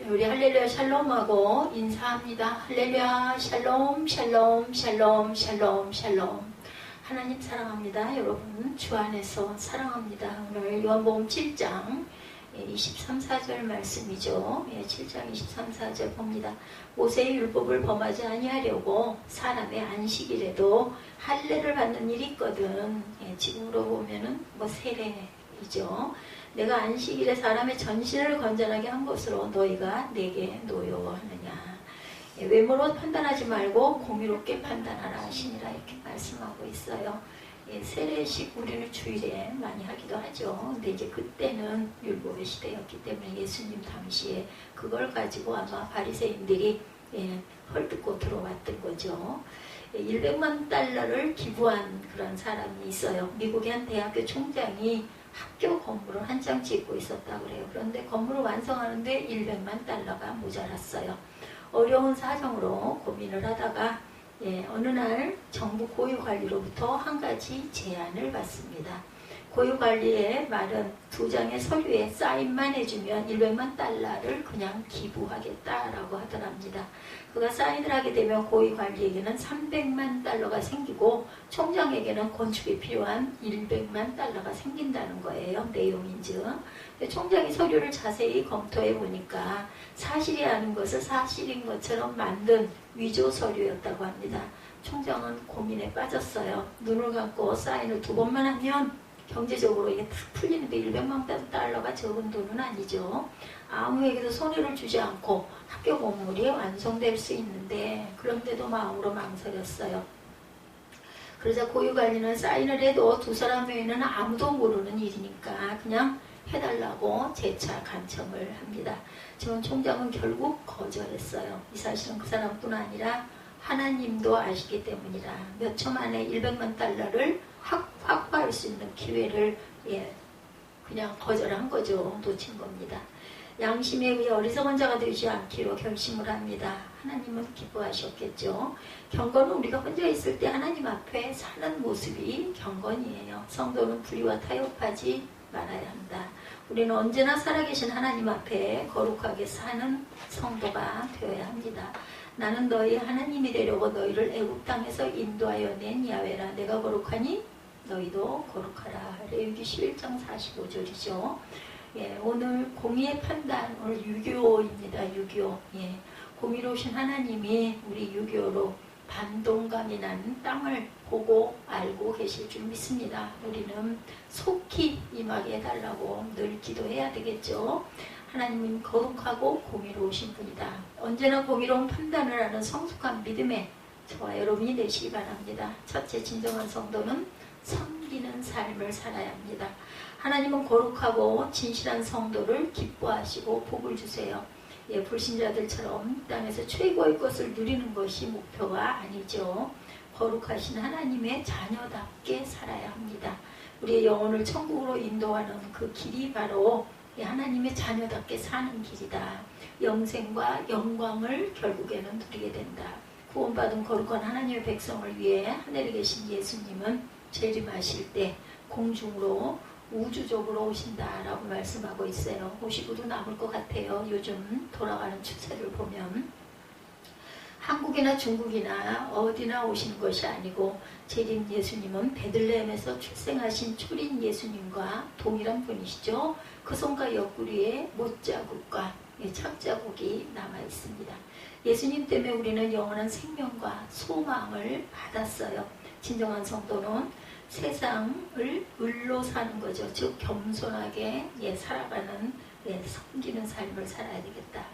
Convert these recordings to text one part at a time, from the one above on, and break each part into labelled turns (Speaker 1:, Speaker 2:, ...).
Speaker 1: 우리 할렐루야 샬롬하고 인사합니다. 할렐루야 샬롬 샬롬 샬롬 샬롬 샬롬. 하나님 사랑합니다. 여러분 주 안에서 사랑합니다. 오늘 요한복음 7장 23, 4절 말씀이죠. 7장 23, 4절 봅니다. 모세의 율법을 범하지 아니하려고 사람의 안식일에도 할례를 받는 일이 있거든. 지금으로 보면은 세례이죠. 내가 안식일에 사람의 전신을 건전하게 한 것으로 너희가 내게 노여워하느냐. 외모로 판단하지 말고 공의롭게 판단하라 하시니라 이렇게 말씀하고 있어요. 세례식 우리는 주일에 많이 하기도 하죠. 근데 이제 그때는 율법의 시대였기 때문에 예수님 당시에 그걸 가지고 아마 바리새인들이 헐뜯고 들어왔던 거죠. 100만 달러를 기부한 그런 사람이 있어요. 미국의 한 대학교 총장이 학교 건물을 한 장 짓고 있었다고 그래요. 그런데 건물을 완성하는데 100만 달러가 모자랐어요. 어려운 사정으로 고민을 하다가 어느 날 정부 고유관리로부터 한 가지 제안을 받습니다. 고유관리의 말은 2장의 서류에 사인만 해주면 100만 달러를 그냥 기부하겠다라고 하더랍니다. 그가 사인을 하게 되면 고위관리에게는 300만 달러가 생기고 총장에게는 건축에 필요한 100만 달러가 생긴다는 거예요. 내용인즉. 총장이 서류를 자세히 검토해 보니까 사실이 아닌 것을 사실인 것처럼 만든 위조 서류였다고 합니다. 총장은 고민에 빠졌어요. 눈을 감고 사인을 2번만 하면 경제적으로 이게 탁 풀리는데 100만 달러가 적은 돈은 아니죠. 아무에게도 손해를 주지 않고 학교 건물이 완성될 수 있는데 그런데도 마음으로 망설였어요. 그러자 고유관리는 사인을 해도 2사람 외에는 아무도 모르는 일이니까 그냥 해달라고 재차 간청을 합니다. 지금 총장은 결국 거절했어요. 이 사실은 그 사람뿐 아니라 하나님도 아시기 때문이라 몇 초 만에 100만 달러를 확보할 수 있는 기회를 그냥 거절한 거죠. 놓친 겁니다. 양심에 의해 어리석은 자가 되지 않기로 결심을 합니다. 하나님은 기뻐하셨겠죠. 경건은 우리가 혼자 있을 때 하나님 앞에 사는 모습이 경건이에요. 성도는 불의와 타협하지 말아야 한다. 우리는 언제나 살아계신 하나님 앞에 거룩하게 사는 성도가 되어야 합니다. 나는 너희 하나님이 되려고 너희를 애굽 땅에서 인도하여 낸 야훼라. 내가 거룩하니 너희도 거룩하라. 레위기 11장 45절이죠. 오늘 공의의 판단, 오늘 유교입니다. 유교. 공의로우신 하나님이 우리 유교로 반동감이 나는 땅을 보고 알고 계실 줄 믿습니다. 우리는 속히 임하게 해달라고 늘 기도해야 되겠죠. 하나님은 거룩하고 공의로우신 분이다. 언제나 공의로운 판단을 하는 성숙한 믿음의 저와 여러분이 되시기 바랍니다. 첫째, 진정한 성도는 섬기는 삶을 살아야 합니다. 하나님은 거룩하고 진실한 성도를 기뻐하시고 복을 주세요. 불신자들처럼 땅에서 최고의 것을 누리는 것이 목표가 아니죠. 거룩하신 하나님의 자녀답게 살아야 합니다. 우리의 영혼을 천국으로 인도하는 그 길이 바로 하나님의 자녀답게 사는 길이다. 영생과 영광을 결국에는 누리게 된다. 구원받은 거룩한 하나님의 백성을 위해 하늘에 계신 예수님은 재림하실 때 공중으로 우주적으로 오신다라고 말씀하고 있어요. 오시고도 남을 것 같아요. 요즘 돌아가는 추세를 보면. 한국이나 중국이나 어디나 오시는 것이 아니고 재림 예수님은 베들레헴에서 출생하신 초린 예수님과 동일한 분이시죠. 그 손과 옆구리에 못자국과 착자국이 남아 있습니다. 예수님 때문에 우리는 영원한 생명과 소망을 받았어요. 진정한 성도는 세상을 을로 사는 거죠. 즉 겸손하게 살아가는 섬기는 삶을 살아야 되겠다.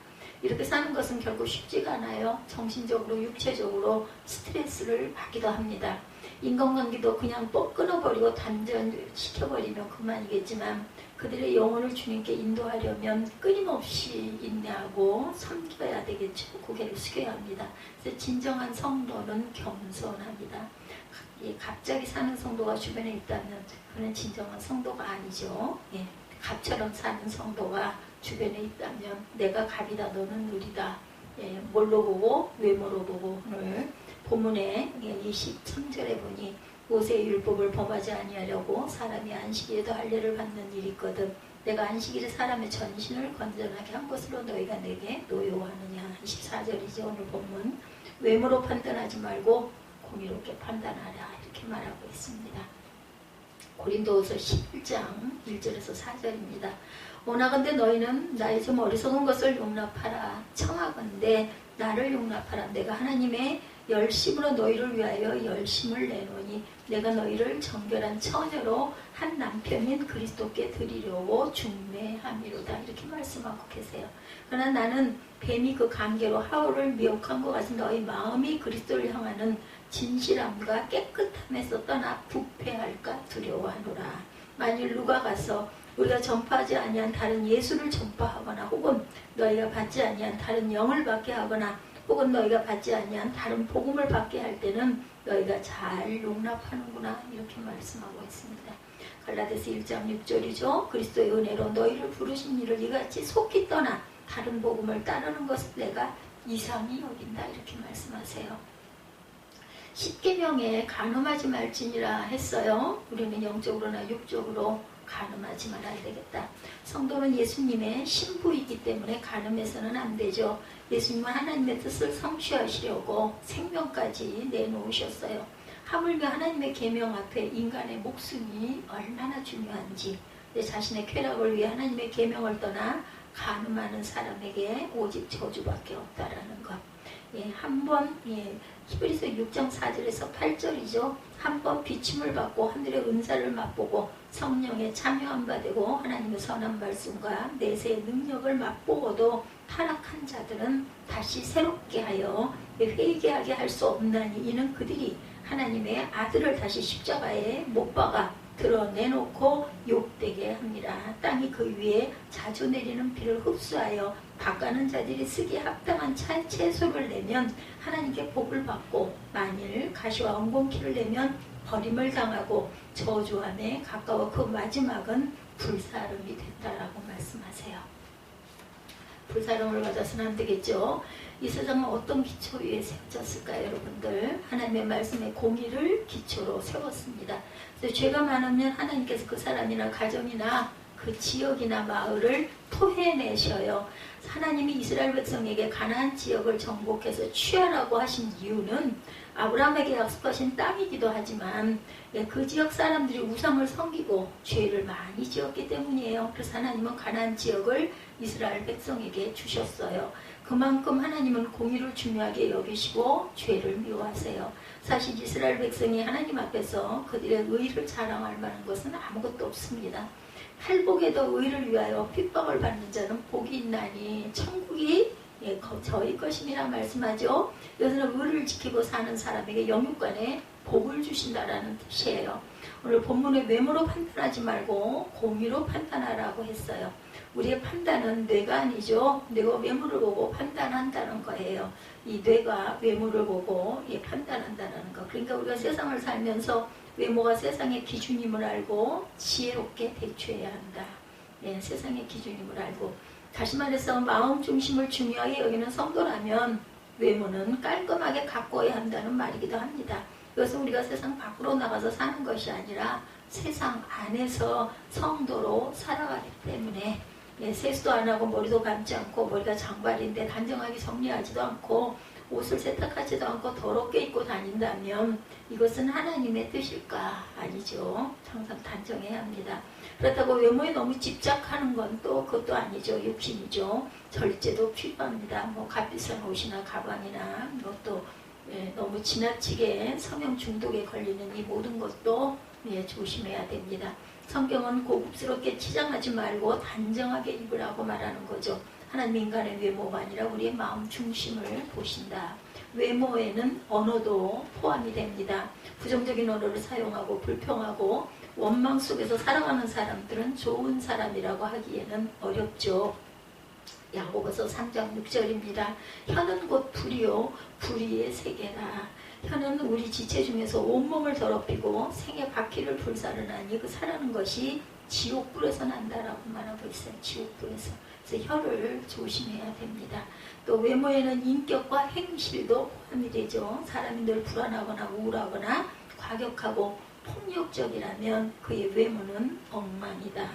Speaker 1: 이렇게 사는 것은 결국 쉽지가 않아요. 정신적으로 육체적으로 스트레스를 받기도 합니다. 인간관계도 그냥 끊어버리고 단절시켜버리면 그만이겠지만 그들의 영혼을 주님께 인도하려면 끊임없이 인내하고 섬겨야 되겠죠. 고개를 숙여야 합니다. 그래서 진정한 성도는 겸손합니다. 갑자기 사는 성도가 주변에 있다면 그는 진정한 성도가 아니죠. 갑처럼 사는 성도가 주변에 있다면 내가 갑이다 너는 을이다. 뭘로 보고 외모로 보고 오늘 본문에 23절에 보니 모세의 율법을 범하지 아니하려고 사람이 안식일에도 할례를 받는 일이 있거든 내가 안식일에 사람의 전신을 건전하게 한 것으로 너희가 내게 노여워하느냐. 24절이죠. 오늘 본문. 외모로 판단하지 말고 공의롭게 판단하라. 이렇게 말하고 있습니다. 고린도후서 11장 1절에서 4절입니다. 원하건대 너희는 나의 좀 어리석은 것을 용납하라. 청하건대 나를 용납하라. 내가 하나님의 열심으로 너희를 위하여 열심을 내노니 내가 너희를 정결한 처녀로 한 남편인 그리스도께 드리려고 중매함이로다. 이렇게 말씀하고 계세요. 그러나 나는 뱀이 그 관계로 하울을 미혹한 것 같은 너희 마음이 그리스도를 향하는 진실함과 깨끗함에서 떠나 부패할까 두려워하노라. 만일 누가 가서 우리가 전파하지 아니한 다른 예수를 전파하거나 혹은 너희가 받지 아니한 다른 영을 받게 하거나 혹은 너희가 받지 아니한 다른 복음을 받게 할 때는 너희가 잘 용납하는구나. 이렇게 말씀하고 있습니다. 갈라디아서 1장 6절이죠. 그리스도의 은혜로 너희를 부르신 이를 이같이 속히 떠나 다른 복음을 따르는 것을 내가 이상히 여긴다. 이렇게 말씀하세요. 10계명에 간음하지 말지니라 했어요. 우리는 영적으로나 육적으로 간음하지 말아야 되겠다. 성도는 예수님의 신부이기 때문에 간음해서는 안 되죠. 예수님은 하나님의 뜻을 성취하시려고 생명까지 내놓으셨어요. 하물며 하나님의 계명 앞에 인간의 목숨이 얼마나 중요한지, 내 자신의 쾌락을 위해 하나님의 계명을 떠나 간음하는 사람에게 오직 저주밖에 없다라는 것. 한번 히브리서 6장 4절에서 8절이죠. 한번 비침을 받고 하늘의 은사를 맛보고 성령에 참여한 바 되고 하나님의 선한 말씀과 내세의 능력을 맛보고도 타락한 자들은 다시 새롭게 하여 회개하게 할 수 없나니 이는 그들이 하나님의 아들을 다시 십자가에 못 박아 드러내놓고 욕되게 합니다. 땅이 그 위에 자주 내리는 비를 흡수하여 바가는 자들이 쓰기에 합당한 채소를 내면 하나님께 복을 받고 만일 가시와 엉겅퀴를 내면 버림을 당하고 저주함에 가까워 그 마지막은 불사름이 된다라고 말씀하세요. 불사름을 받아서는 안 되겠죠. 이 세상은 어떤 기초 위에 세워졌을까요, 여러분들? 하나님의 말씀의 공의를 기초로 세웠습니다. 그래서 죄가 많으면 하나님께서 그 사람이나 가정이나 그 지역이나 마을을 토해내셔요. 하나님이 이스라엘 백성에게 가나안 지역을 정복해서 취하라고 하신 이유는 아브라함에게 약속하신 땅이기도 하지만 그 지역 사람들이 우상을 섬기고 죄를 많이 지었기 때문이에요. 그래서 하나님은 가나안 지역을 이스라엘 백성에게 주셨어요. 그만큼 하나님은 공의를 중요하게 여기시고 죄를 미워하세요. 사실 이스라엘 백성이 하나님 앞에서 그들의 의를 자랑할 만한 것은 아무것도 없습니다. 팔복에도 의를 위하여 핍박을 받는 자는 복이 있나니 천국이 저희 것임이라 말씀하죠. 이것은 의를 지키고 사는 사람에게 영육간에 복을 주신다라는 뜻이에요. 오늘 본문의 외모로 판단하지 말고 공의로 판단하라고 했어요. 우리의 판단은 뇌가 아니죠. 뇌가 외모를 보고 판단한다는 거예요. 이 뇌가 외모를 보고 판단한다는 거. 그러니까 우리가 세상을 살면서 외모가 세상의 기준임을 알고 지혜롭게 대처해야 한다. 세상의 기준임을 알고. 다시 말해서 마음 중심을 중요하게 여기는 성도라면 외모는 깔끔하게 가꿔야 한다는 말이기도 합니다. 이것은 우리가 세상 밖으로 나가서 사는 것이 아니라 세상 안에서 성도로 살아가기 때문에 세수도 안 하고 머리도 감지 않고 머리가 장발인데 단정하게 정리하지도 않고 옷을 세탁하지도 않고 더럽게 입고 다닌다면 이것은 하나님의 뜻일까? 아니죠. 항상 단정해야 합니다. 그렇다고 외모에 너무 집착하는 건 또 그것도 아니죠. 욕심이죠. 절제도 필요합니다. 값비싼 옷이나 가방이나 또 너무 지나치게 성형 중독에 걸리는 이 모든 것도 조심해야 됩니다. 성경은 고급스럽게 치장하지 말고 단정하게 입으라고 말하는 거죠. 하나님 인간의 외모가 아니라 우리의 마음 중심을 보신다. 외모에는 언어도 포함이 됩니다. 부정적인 언어를 사용하고 불평하고 원망 속에서 살아가는 사람들은 좋은 사람이라고 하기에는 어렵죠. 야고보서 3장 6절입니다. 혀는 곧 불이요 불의의 세계라. 혀는 우리 지체 중에서 온몸을 더럽히고 생의 바퀴를 불사르나니 그 사라는 것이 지옥불에서 난다라고 말하고 있어요. 지옥불에서. 그래서 혀를 조심해야 됩니다. 또 외모에는 인격과 행실도 포함이 되죠. 사람이 늘 불안하거나 우울하거나 과격하고 폭력적이라면 그의 외모는 엉망이다.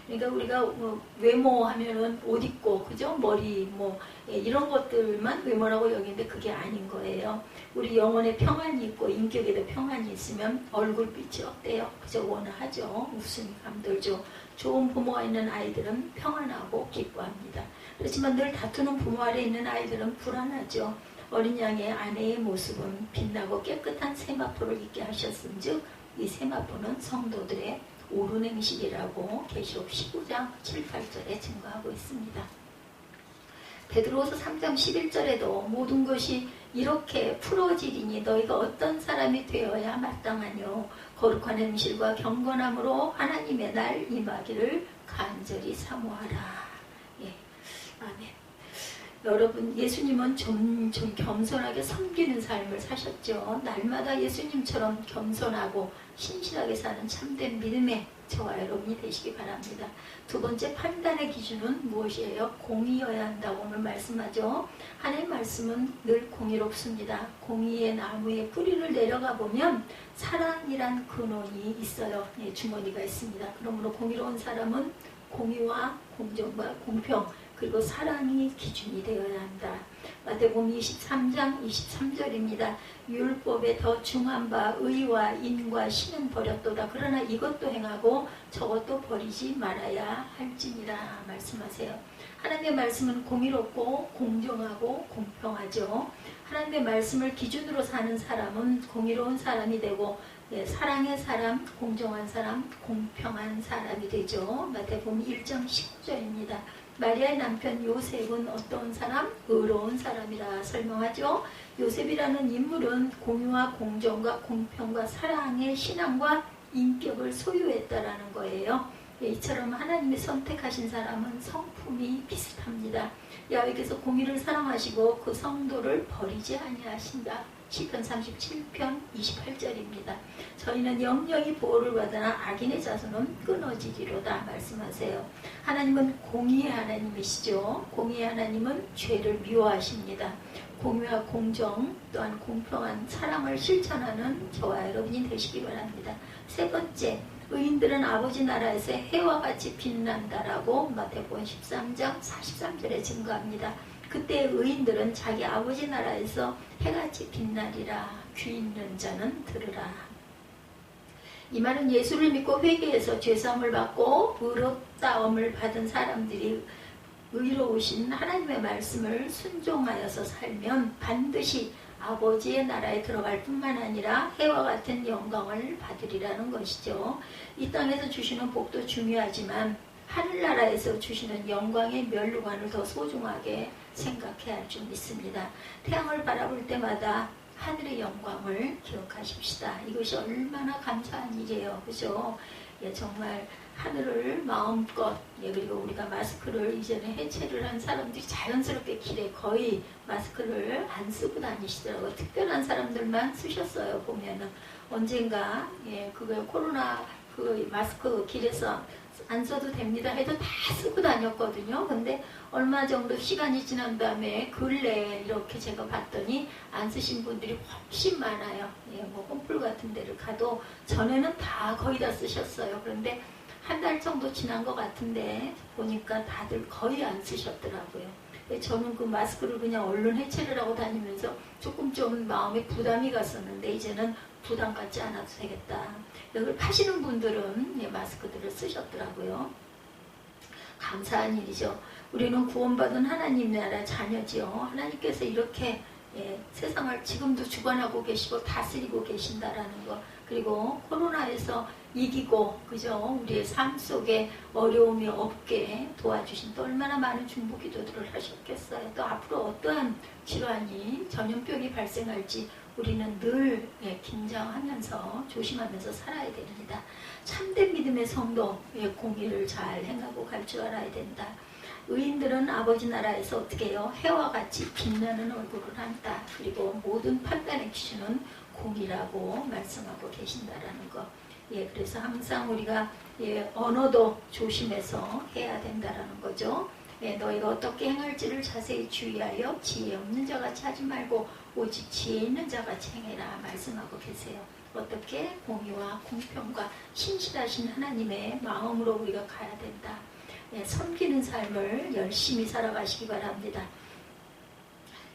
Speaker 1: 그러니까 우리가 외모 하면은 옷 입고, 그죠? 머리, 뭐, 이런 것들만 외모라고 여기는데 그게 아닌 거예요. 우리 영혼에 평안이 있고 인격에도 평안이 있으면 얼굴빛이 어때요? 그저 원하죠. 웃음이 감돌죠. 좋은 부모가 있는 아이들은 평안하고 기뻐합니다. 그렇지만 늘 다투는 부모 아래 있는 아이들은 불안하죠. 어린 양의 아내의 모습은 빛나고 깨끗한 세마포를 입게 하셨은즉 이 세마포는 성도들의 옳은 행실이라고 계시록 19장 7, 8절에 증거하고 있습니다. 베드로후서 3장 11절에도 모든 것이 이렇게 풀어지리니 너희가 어떤 사람이 되어야 마땅하뇨. 거룩한 행실과 경건함으로 하나님의 날 임하기를 간절히 사모하라. 예, 아멘. 여러분, 예수님은 좀 겸손하게 섬기는 삶을 사셨죠. 날마다 예수님처럼 겸손하고 신실하게 사는 참된 믿음의 저와 여러분이 되시기 바랍니다. 두 번째 판단의 기준은 무엇이에요? 공의여야 한다고 오늘 말씀하죠. 하나님의 말씀은 늘 공의롭습니다. 공의의 나무의 뿌리를 내려가 보면 사랑이란 근원이 있어요. 예, 주머니가 있습니다. 그러므로 공의로운 사람은 공의와 공정과 공평 그리고 사랑이 기준이 되어야 한다. 마태복음 23장 23절입니다. 율법에 더 중한 바 의와 인과 신은 버렸도다. 그러나 이것도 행하고 저것도 버리지 말아야 할지니라 말씀하세요. 하나님의 말씀은 공의롭고 공정하고 공평하죠. 하나님의 말씀을 기준으로 사는 사람은 공의로운 사람이 되고 사랑의 사람, 공정한 사람, 공평한 사람이 되죠. 마태복음 1장 19절입니다. 마리아의 남편 요셉은 어떤 사람? 의로운 사람이라 설명하죠. 요셉이라는 인물은 공의와 공정과 공평과 사랑의 신앙과 인격을 소유했다라는 거예요. 이처럼 하나님이 선택하신 사람은 성품이 비슷합니다. 야훼께서 공의를 사랑하시고 그 성도를 버리지 아니하신다. 시편 37편 28절입니다. 저희는 영영이 보호를 받으나 악인의 자손은 끊어지리로다 말씀하세요. 하나님은 공의의 하나님이시죠. 공의의 하나님은 죄를 미워하십니다. 공의와 공정 또한 공평한 사랑을 실천하는 저와 여러분이 되시기 바랍니다. 세 번째, 의인들은 아버지 나라에서 해와 같이 빛난다라고 마태복음 13장 43절에 증거합니다. 그때 의인들은 자기 아버지 나라에서 해같이 빛나리라. 귀 있는 자는 들으라. 이 말은 예수를 믿고 회개해서 죄사함을 받고 의롭다함을 받은 사람들이 의로우신 하나님의 말씀을 순종하여서 살면 반드시 아버지의 나라에 들어갈 뿐만 아니라 해와 같은 영광을 받으리라는 것이죠. 이 땅에서 주시는 복도 중요하지만 하늘나라에서 주시는 영광의 면류관을 더 소중하게 생각해야 할 줄 믿습니다. 태양을 바라볼 때마다 하늘의 영광을 기억하십시다. 이것이 얼마나 감사한 일이에요. 그죠? 예, 정말 하늘을 마음껏, 그리고 우리가 마스크를 이제는 해체를 한 사람들이 자연스럽게 길에 거의 마스크를 안 쓰고 다니시더라고요. 특별한 사람들만 쓰셨어요. 보면은 언젠가 그거 코로나 그 마스크 길에서 안 써도 됩니다 해도 다 쓰고 다녔거든요. 근데 얼마 정도 시간이 지난 다음에 근래에 이렇게 제가 봤더니 안 쓰신 분들이 훨씬 많아요. 뭐 홈플 같은 데를 가도 전에는 다 거의 다 쓰셨어요. 그런데 한 달 정도 지난 것 같은데 보니까 다들 거의 안 쓰셨더라고요. 저는 그 마스크를 그냥 얼른 해체를 하고 다니면서 조금 좀 마음에 부담이 갔었는데 이제는 부담 갖지 않아도 되겠다. 이걸 파시는 분들은 마스크들을 쓰셨더라고요. 감사한 일이죠. 우리는 구원받은 하나님 나라 자녀지요. 하나님께서 이렇게 세상을 지금도 주관하고 계시고 다스리고 계신다라는 거. 그리고 코로나에서 이기고 그죠? 우리의 삶 속에 어려움이 없게 도와주신 또 얼마나 많은 중보 기도들을 하셨겠어요. 또 앞으로 어떠한 질환이 전염병이 발생할지 우리는 늘 긴장하면서 조심하면서 살아야 됩니다. 참된 믿음의 성도의 공의를 잘 행하고 갈 줄 알아야 된다. 의인들은 아버지 나라에서 어떻게 해요? 해와 같이 빛나는 얼굴을 한다. 그리고 모든 판단의 기준은 공의라고 말씀하고 계신다라는 거. 그래서 항상 우리가 언어도 조심해서 해야 된다라는 거죠. 너희가 어떻게 행할지를 자세히 주의하여 지혜 없는 자같이 하지 말고 오직 지혜 있는 자같이 행해라 말씀하고 계세요. 어떻게 공의와 공평과 신실하신 하나님의 마음으로 우리가 가야 된다. 예, 섬기는 삶을 열심히 살아가시기 바랍니다.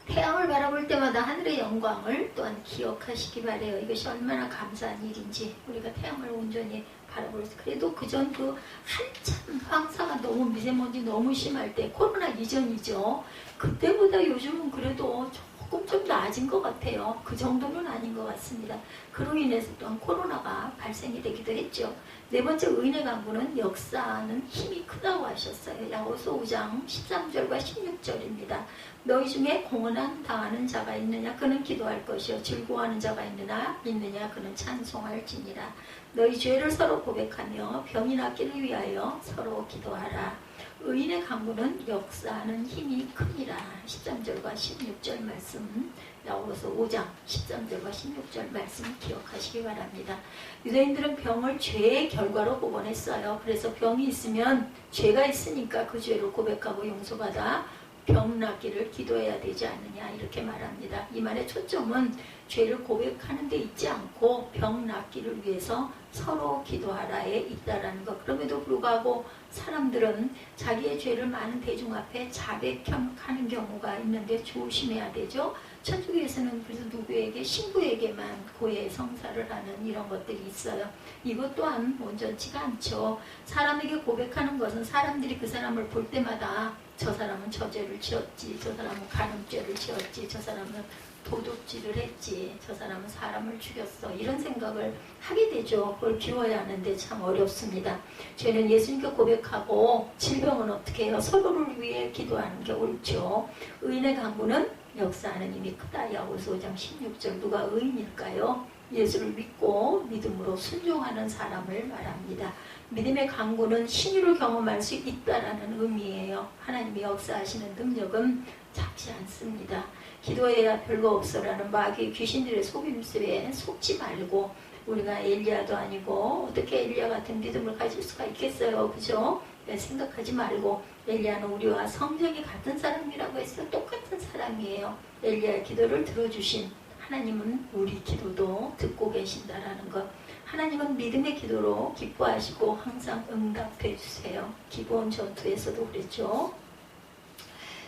Speaker 1: 태양을 바라볼 때마다 하늘의 영광을 또한 기억하시기 바래요. 이것이 얼마나 감사한 일인지 우리가 태양을 온전히 바라볼 때, 그래도 그전 한참 황사가 너무 미세먼지 너무 심할 때 코로나 이전이죠. 그때보다 요즘은 그래도 조금 좀 나아진 것 같아요. 그 정도는 아닌 것 같습니다. 그로 인해서 또한 코로나가 발생이 되기도 했죠. 네 번째, 의인의 강구는 역사는 힘이 크다고 하셨어요. 야고보서 5장 13절과 16절입니다. 너희 중에 공헌한 당하는 자가 있느냐 그는 기도할 것이요 즐거워하는 자가 있느냐 그는 찬송할지니라. 너희 죄를 서로 고백하며 병이 낫기를 위하여 서로 기도하라. 의인의 강구는 역사하는 힘이 크니라. 13절과 16절 말씀, 야고보서 5장 13절과 16절 말씀 기억하시기 바랍니다. 유대인들은 병을 죄의 결과로 복원했어요. 그래서 병이 있으면 죄가 있으니까 그 죄를 고백하고 용서받아 병 낫기를 기도해야 되지 않느냐 이렇게 말합니다. 이 말의 초점은 죄를 고백하는 데 있지 않고 병 낫기를 위해서 서로 기도하라에 있다라는 것. 그럼에도 불구하고 사람들은 자기의 죄를 많은 대중 앞에 자백하는 경우가 있는데 조심해야 되죠. 천주교에서는 그래서 누구에게 신부에게만 고해 성사를 하는 이런 것들이 있어요. 이것 또한 온전치가 않죠. 사람에게 고백하는 것은 사람들이 그 사람을 볼 때마다 저 사람은 저 죄를 지었지, 저 사람은 간음죄를 지었지, 저 사람은 도둑질을 했지, 저 사람은 사람을 죽였어, 이런 생각을 하게 되죠. 그걸 비워야 하는데 참 어렵습니다. 죄는 예수님께 고백하고 질병은 어떻게 해요? 서로를 위해 기도하는 게 옳죠. 의인의 강구는 역사하는 힘이 크다. 야고보서 5장 16절. 누가 의인일까요? 예수를 믿고 믿음으로 순종하는 사람을 말합니다. 믿음의 강구는 신유를 경험할 수 있다라는 의미예요. 하나님이 역사하시는 능력은 작지 않습니다. 기도해야 별거 없어라는 마귀의 귀신들의 속임수에 속지 말고, 우리가 엘리야도 아니고 어떻게 엘리야 같은 믿음을 가질 수가 있겠어요, 그죠? 생각하지 말고, 엘리야는 우리와 성정이 같은 사람이라고 했어요. 똑같은 사람이에요. 엘리야의 기도를 들어주신 하나님은 우리 기도도 듣고 계신다라는 것. 하나님은 믿음의 기도로 기뻐하시고 항상 응답해 주세요. 기브온 전투에서도 그랬죠.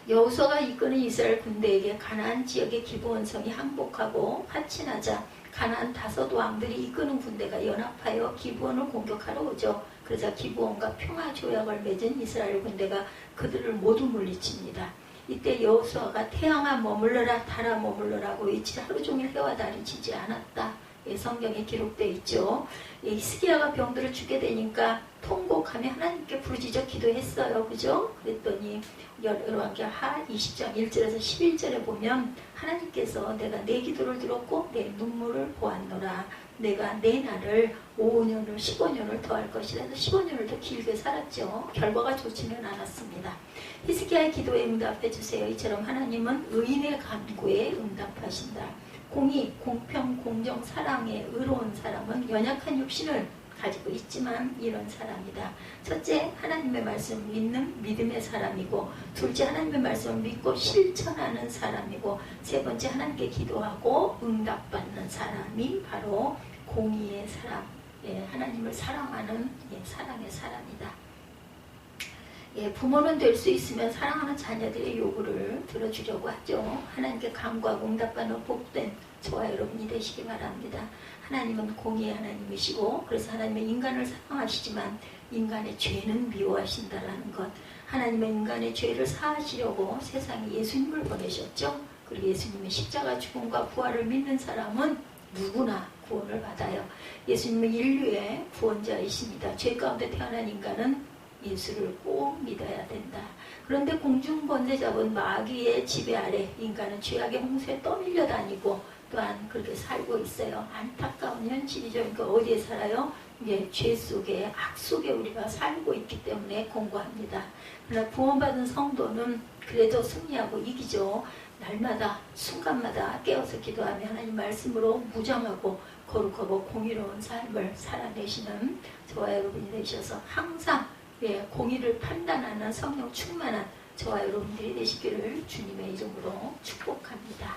Speaker 1: 여호수아가 이끄는 이스라엘 군대에게 가나안 지역의 기브온 성이 항복하고 파친하자 가나안 5 왕들이 이끄는 군대가 연합하여 기브온을 공격하러 오죠. 그러자 기브온과 평화 조약을 맺은 이스라엘 군대가 그들을 모두 물리칩니다. 이때 여호수아가 태양아 머물러라, 달아 머물러라고 외치 하루 종일 해와 달이 지지 않았다. 예, 성경에 기록되어 있죠. 예, 히스기야가 병들을 죽게 되니까 통곡하며 하나님께 부르짖어 기도했어요. 그죠? 그랬더니 열왕기하 20장 1절에서 11절에 보면 하나님께서 내가 내 기도를 들었고 내 눈물을 보았노라. 내가 내 날을 5년을 15년을 더할 것이라 해서 15년을 더 길게 살았죠. 결과가 좋지는 않았습니다. 히스기야의 기도에 응답해 주세요. 이처럼 하나님은 의인의 간구에 응답하신다. 공의, 공평, 공정, 사랑에 의로운 사람은 연약한 육신을 가지고 있지만 이런 사람이다. 첫째, 하나님의 말씀을 믿는 믿음의 사람이고, 둘째, 하나님의 말씀을 믿고 실천하는 사람이고, 세 번째, 하나님께 기도하고 응답받는 사람이 바로 공의의 사람, 예, 하나님을 사랑하는 사랑의 사람이다. 예, 부모는 될 수 있으면 사랑하는 자녀들의 요구를 들어주려고 하죠. 하나님께 간구하고 응답받는 복된 저와 여러분이 되시기 바랍니다. 하나님은 공의의 하나님이시고, 그래서 하나님은 인간을 사랑하시지만 인간의 죄는 미워하신다라는 것. 하나님은 인간의 죄를 사하시려고 세상에 예수님을 보내셨죠. 그리고 예수님의 십자가 죽음과 부활을 믿는 사람은 누구나 구원을 받아요. 예수님은 인류의 구원자이십니다. 죄 가운데 태어난 인간은 예수를 꼭 믿어야 된다. 그런데 공중번제 잡은 마귀의 지배 아래 인간은 죄악의 홍수에 떠밀려 다니고 또한 그렇게 살고 있어요. 안타까운 현실이죠. 그러니까 어디에 살아요? 예, 죄 속에, 악 속에 우리가 살고 있기 때문에 공고합니다. 그러나 구원받은 성도는 그래도 승리하고 이기죠. 날마다 순간마다 깨어서 기도하며 하나님 말씀으로 무장하고 거룩하고 공의로운 삶을 살아내시는 저와 여러분이 되셔서 항상 공의를 판단하는 성령 충만한 저와 여러분들이 되시기를 주님의 이름으로 축복합니다.